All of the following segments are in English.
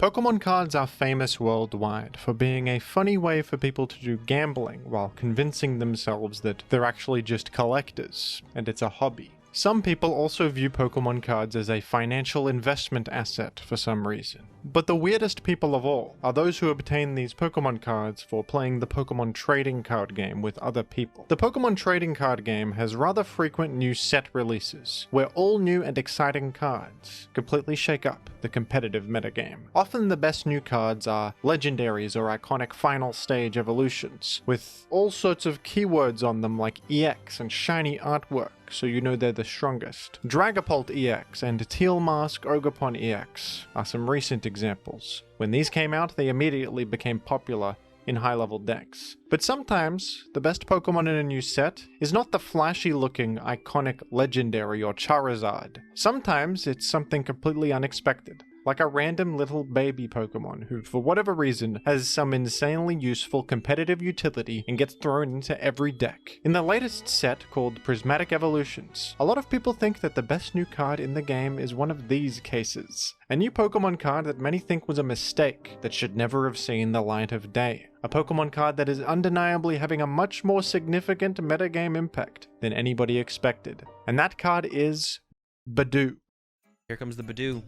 Pokemon cards are famous worldwide for being a funny way for people to do gambling while convincing themselves that they're actually just collectors, and it's a hobby. Some people also view Pokemon cards as a financial investment asset for some reason. But the weirdest people of all are those who obtain these Pokemon cards for playing the Pokemon trading card game with other people. The Pokemon trading card game has rather frequent new set releases, where all new and exciting cards completely shake up the competitive metagame. Often the best new cards are legendaries or iconic final stage evolutions, with all sorts of keywords on them like EX and shiny artwork, so you know they're the strongest. Dragapult EX and Teal Mask Ogerpon EX are some recent examples. When these came out, they immediately became popular in high-level decks. But sometimes, the best Pokemon in a new set is not the flashy-looking, iconic legendary or Charizard. Sometimes it's something completely unexpected, like a random little baby Pokemon who, for whatever reason, has some insanely useful competitive utility and gets thrown into every deck. In the latest set, called Prismatic Evolutions, a lot of people think that the best new card in the game is one of these cases. A new Pokemon card that many think was a mistake, that should never have seen the light of day. A Pokemon card that is undeniably having a much more significant metagame impact than anybody expected. And that card is Budew. Here comes the Budew.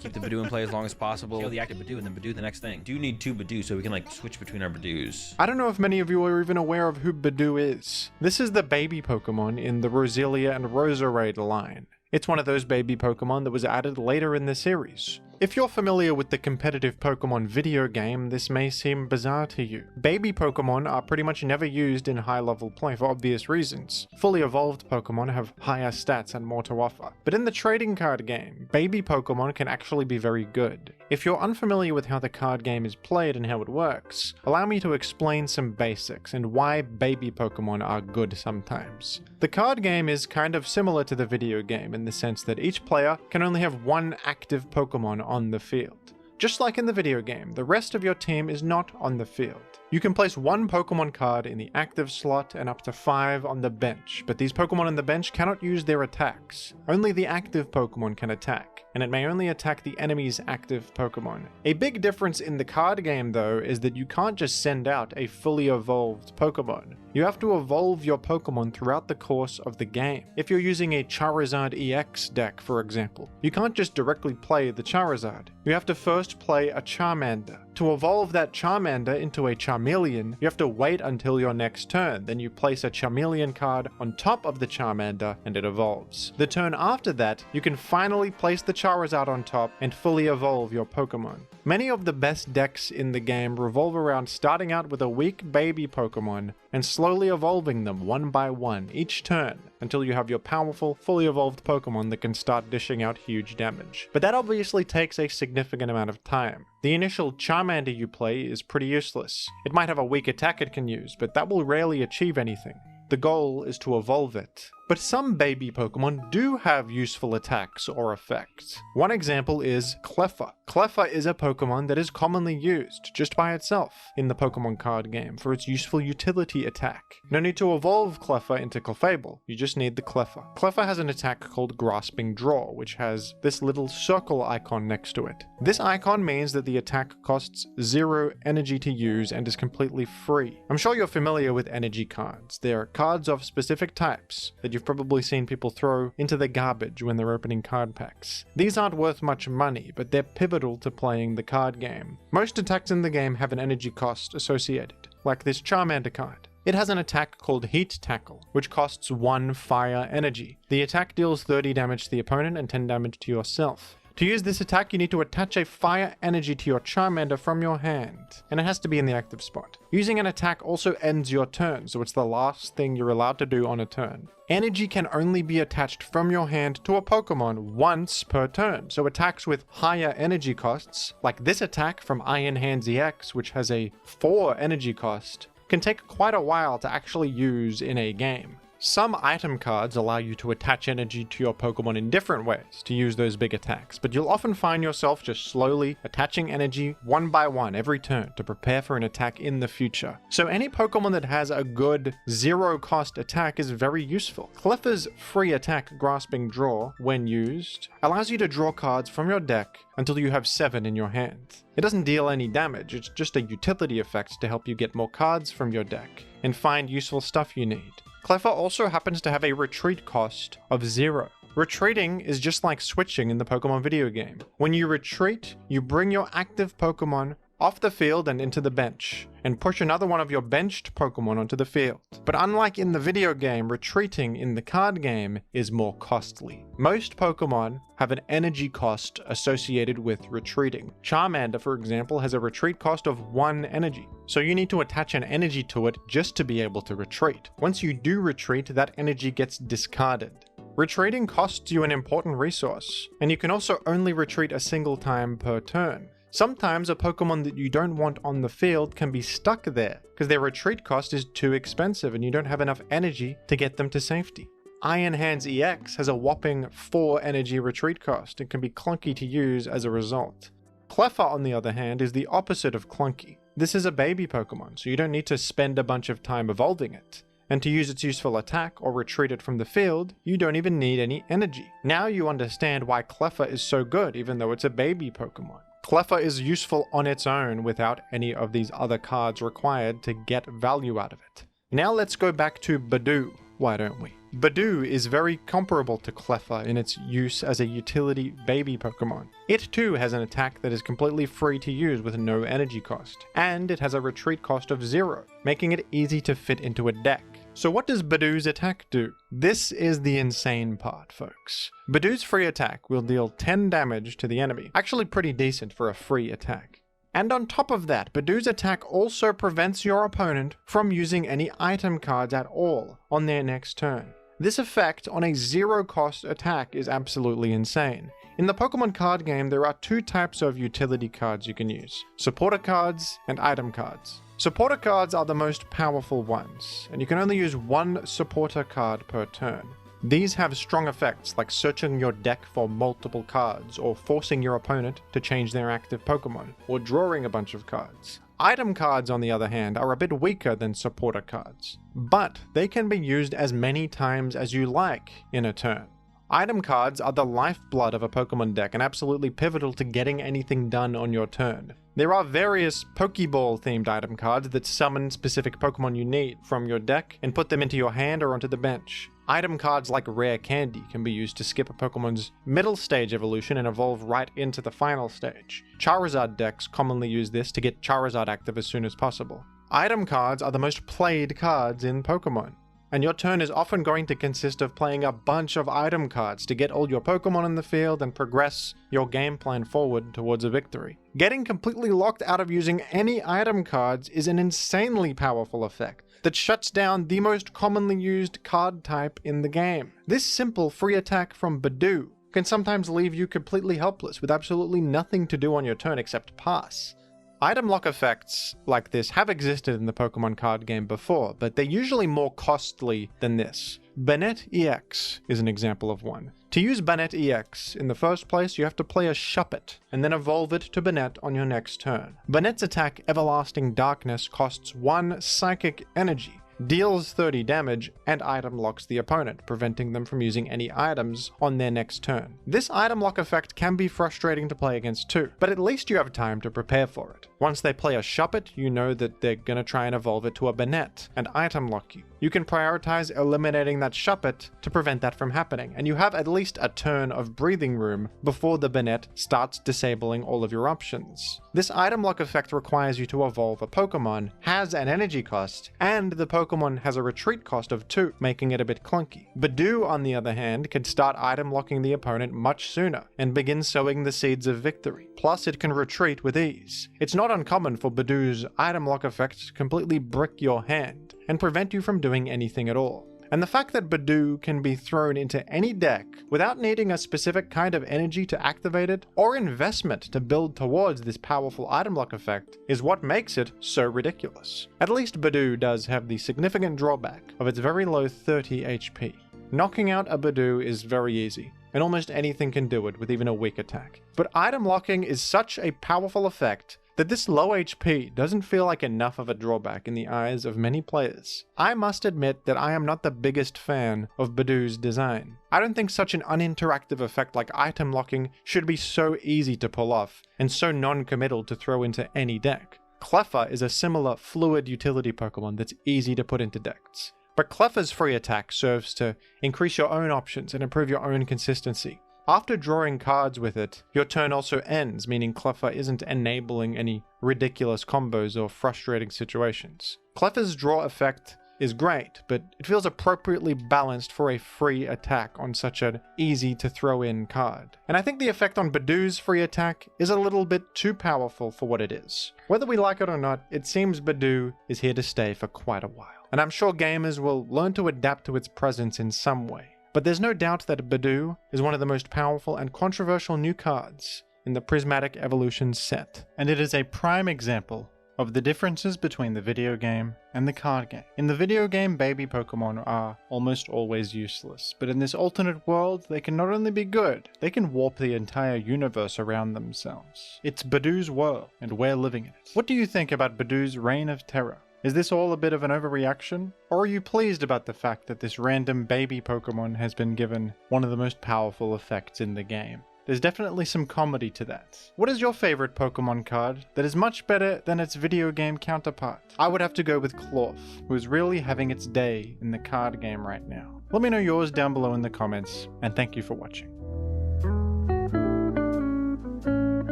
Keep the Budew in play as long as possible. Kill the active Budew and then Budew the next thing. Do need two Budew so we can like switch between our Budews. I don't know if many of you are even aware of who Budew is. This is the baby Pokemon in the Roselia and Roserade line. It's one of those baby Pokemon that was added later in the series. If you're familiar with the competitive Pokemon video game, this may seem bizarre to you. Baby Pokemon are pretty much never used in high-level play for obvious reasons. Fully evolved Pokemon have higher stats and more to offer. But in the trading card game, baby Pokemon can actually be very good. If you're unfamiliar with how the card game is played and how it works, allow me to explain some basics and why baby Pokemon are good sometimes. The card game is kind of similar to the video game in the sense that each player can only have one active Pokemon on the field. Just like in the video game, the rest of your team is not on the field. You can place one Pokemon card in the active slot and up to 5 on the bench, but these Pokemon on the bench cannot use their attacks. Only the active Pokemon can attack, and it may only attack the enemy's active Pokemon. A big difference in the card game though is that you can't just send out a fully evolved Pokemon. You have to evolve your Pokemon throughout the course of the game. If you're using a Charizard EX deck, for example, you can't just directly play the Charizard. You have to first play a Charmander. To evolve that Charmander into a Charmeleon, you have to wait until your next turn, then you place a Charmeleon card on top of the Charmander and it evolves. The turn after that, you can finally place the Charizard on top and fully evolve your Pokemon. Many of the best decks in the game revolve around starting out with a weak baby Pokemon and slowly evolving them one by one each turn until you have your powerful, fully evolved Pokemon that can start dishing out huge damage. But that obviously takes a significant amount of time. The initial Charmander you play is pretty useless. It might have a weak attack it can use, but that will rarely achieve anything. The goal is to evolve it. But some baby Pokemon do have useful attacks or effects. One example is Cleffa. Cleffa is a Pokemon that is commonly used, just by itself, in the Pokemon card game for its useful utility attack. No need to evolve Cleffa into Clefable, you just need the Cleffa. Cleffa has an attack called Grasping Draw, which has this little circle icon next to it. This icon means that the attack costs 0 energy to use and is completely free. I'm sure you're familiar with energy cards. They're cards of specific types that you've probably seen people throw into the garbage when they're opening card packs. These aren't worth much money, but they're pivotal to playing the card game. Most attacks in the game have an energy cost associated, like this Charmander card. It has an attack called Heat Tackle, which costs 1 fire energy. The attack deals 30 damage to the opponent and 10 damage to yourself. To use this attack, you need to attach a fire energy to your Charmander from your hand, and it has to be in the active spot. Using an attack also ends your turn, so it's the last thing you're allowed to do on a turn. Energy can only be attached from your hand to a Pokemon once per turn, so attacks with higher energy costs, like this attack from Iron Hands EX, which has a 4 energy cost, can take quite a while to actually use in a game. Some item cards allow you to attach energy to your Pokemon in different ways to use those big attacks, but you'll often find yourself just slowly attaching energy one by one every turn to prepare for an attack in the future. So any Pokemon that has a good zero-cost attack is very useful. Clefairy's free attack Grasping Draw, when used, allows you to draw cards from your deck until you have 7 in your hand. It doesn't deal any damage, it's just a utility effect to help you get more cards from your deck and find useful stuff you need. Clefairy also happens to have a retreat cost of 0. Retreating is just like switching in the Pokemon video game. When you retreat, you bring your active Pokemon off the field and into the bench, and push another one of your benched Pokemon onto the field. But unlike in the video game, retreating in the card game is more costly. Most Pokemon have an energy cost associated with retreating. Charmander, for example, has a retreat cost of 1 energy, so you need to attach an energy to it just to be able to retreat. Once you do retreat, that energy gets discarded. Retreating costs you an important resource, and you can also only retreat a single time per turn. Sometimes a Pokemon that you don't want on the field can be stuck there because their retreat cost is too expensive and you don't have enough energy to get them to safety. Iron Hands EX has a whopping 4 energy retreat cost and can be clunky to use as a result. Clefairy, on the other hand, is the opposite of clunky. This is a baby Pokemon, so you don't need to spend a bunch of time evolving it. And to use its useful attack or retreat it from the field, you don't even need any energy. Now you understand why Clefairy is so good even though it's a baby Pokemon. Clefairy is useful on its own without any of these other cards required to get value out of it. Now let's go back to Budew, why don't we? Budew is very comparable to Clefairy in its use as a utility baby Pokemon. It too has an attack that is completely free to use with no energy cost, and it has a retreat cost of 0, making it easy to fit into a deck. So what does Budew's attack do? This is the insane part, folks. Budew's free attack will deal 10 damage to the enemy, actually pretty decent for a free attack. And on top of that, Budew's attack also prevents your opponent from using any item cards at all on their next turn. This effect on a 0-cost attack is absolutely insane. In the Pokemon card game, there are 2 types of utility cards you can use: supporter cards and item cards. Supporter cards are the most powerful ones, and you can only use 1 supporter card per turn. These have strong effects like searching your deck for multiple cards, or forcing your opponent to change their active Pokemon, or drawing a bunch of cards. Item cards, on the other hand, are a bit weaker than supporter cards, but they can be used as many times as you like in a turn. Item cards are the lifeblood of a Pokemon deck and absolutely pivotal to getting anything done on your turn. There are various Pokeball themed item cards that summon specific Pokemon you need from your deck and put them into your hand or onto the bench. Item cards like Rare Candy can be used to skip a Pokemon's middle stage evolution and evolve right into the final stage. Charizard decks commonly use this to get Charizard active as soon as possible. Item cards are the most played cards in Pokemon, and your turn is often going to consist of playing a bunch of item cards to get all your Pokemon in the field and progress your game plan forward towards a victory. Getting completely locked out of using any item cards is an insanely powerful effect that shuts down the most commonly used card type in the game. This simple free attack from Budew can sometimes leave you completely helpless with absolutely nothing to do on your turn except pass. Item lock effects like this have existed in the Pokemon card game before, but they're usually more costly than this. Banette EX is an example of one. To use Banette EX, in the first place you have to play a Shuppet, and then evolve it to Banette on your next turn. Banette's attack Everlasting Darkness costs 1 psychic energy, deals 30 damage, and item locks the opponent, preventing them from using any items on their next turn. This item lock effect can be frustrating to play against too, but at least you have time to prepare for it. Once they play a Shuppet, you know that they're gonna try and evolve it to a Banette and item lock you. You can prioritize eliminating that Shuppet to prevent that from happening, and you have at least a turn of breathing room before the Banette starts disabling all of your options. This item lock effect requires you to evolve a Pokemon, has an energy cost, and the Pokemon has a retreat cost of 2, making it a bit clunky. Budew, on the other hand, can start item locking the opponent much sooner and begin sowing the seeds of victory. Plus, it can retreat with ease. It's not uncommon for Budew's item lock effect to completely brick your hand and prevent you from doing anything at all. And the fact that Budew can be thrown into any deck without needing a specific kind of energy to activate it, or investment to build towards this powerful item lock effect, is what makes it so ridiculous. At least Budew does have the significant drawback of its very low 30 HP. Knocking out a Budew is very easy, and almost anything can do it with even a weak attack. But item locking is such a powerful effect that this low HP doesn't feel like enough of a drawback in the eyes of many players. I must admit that I am not the biggest fan of Budew's design. I don't think such an uninteractive effect like item locking should be so easy to pull off, and so non-committal to throw into any deck. Cleffa is a similar fluid utility Pokemon that's easy to put into decks. But Cleffa's free attack serves to increase your own options and improve your own consistency. After drawing cards with it, your turn also ends, meaning Cleffa isn't enabling any ridiculous combos or frustrating situations. Cleffa's draw effect is great, but it feels appropriately balanced for a free attack on such an easy to throw in card. And I think the effect on Budew's free attack is a little bit too powerful for what it is. Whether we like it or not, it seems Budew is here to stay for quite a while. And I'm sure gamers will learn to adapt to its presence in some way. But there's no doubt that Budew is one of the most powerful and controversial new cards in the Prismatic Evolutions set. And it is a prime example of the differences between the video game and the card game. In the video game, baby Pokemon are almost always useless, but in this alternate world, they can not only be good, they can warp the entire universe around themselves. It's Budew's world, and we're living in it. What do you think about Budew's reign of terror? Is this all a bit of an overreaction? Or are you pleased about the fact that this random baby Pokemon has been given one of the most powerful effects in the game? There's definitely some comedy to that. What is your favorite Pokemon card that is much better than its video game counterpart? I would have to go with Clorf, who is really having its day in the card game right now. Let me know yours down below in the comments, and thank you for watching.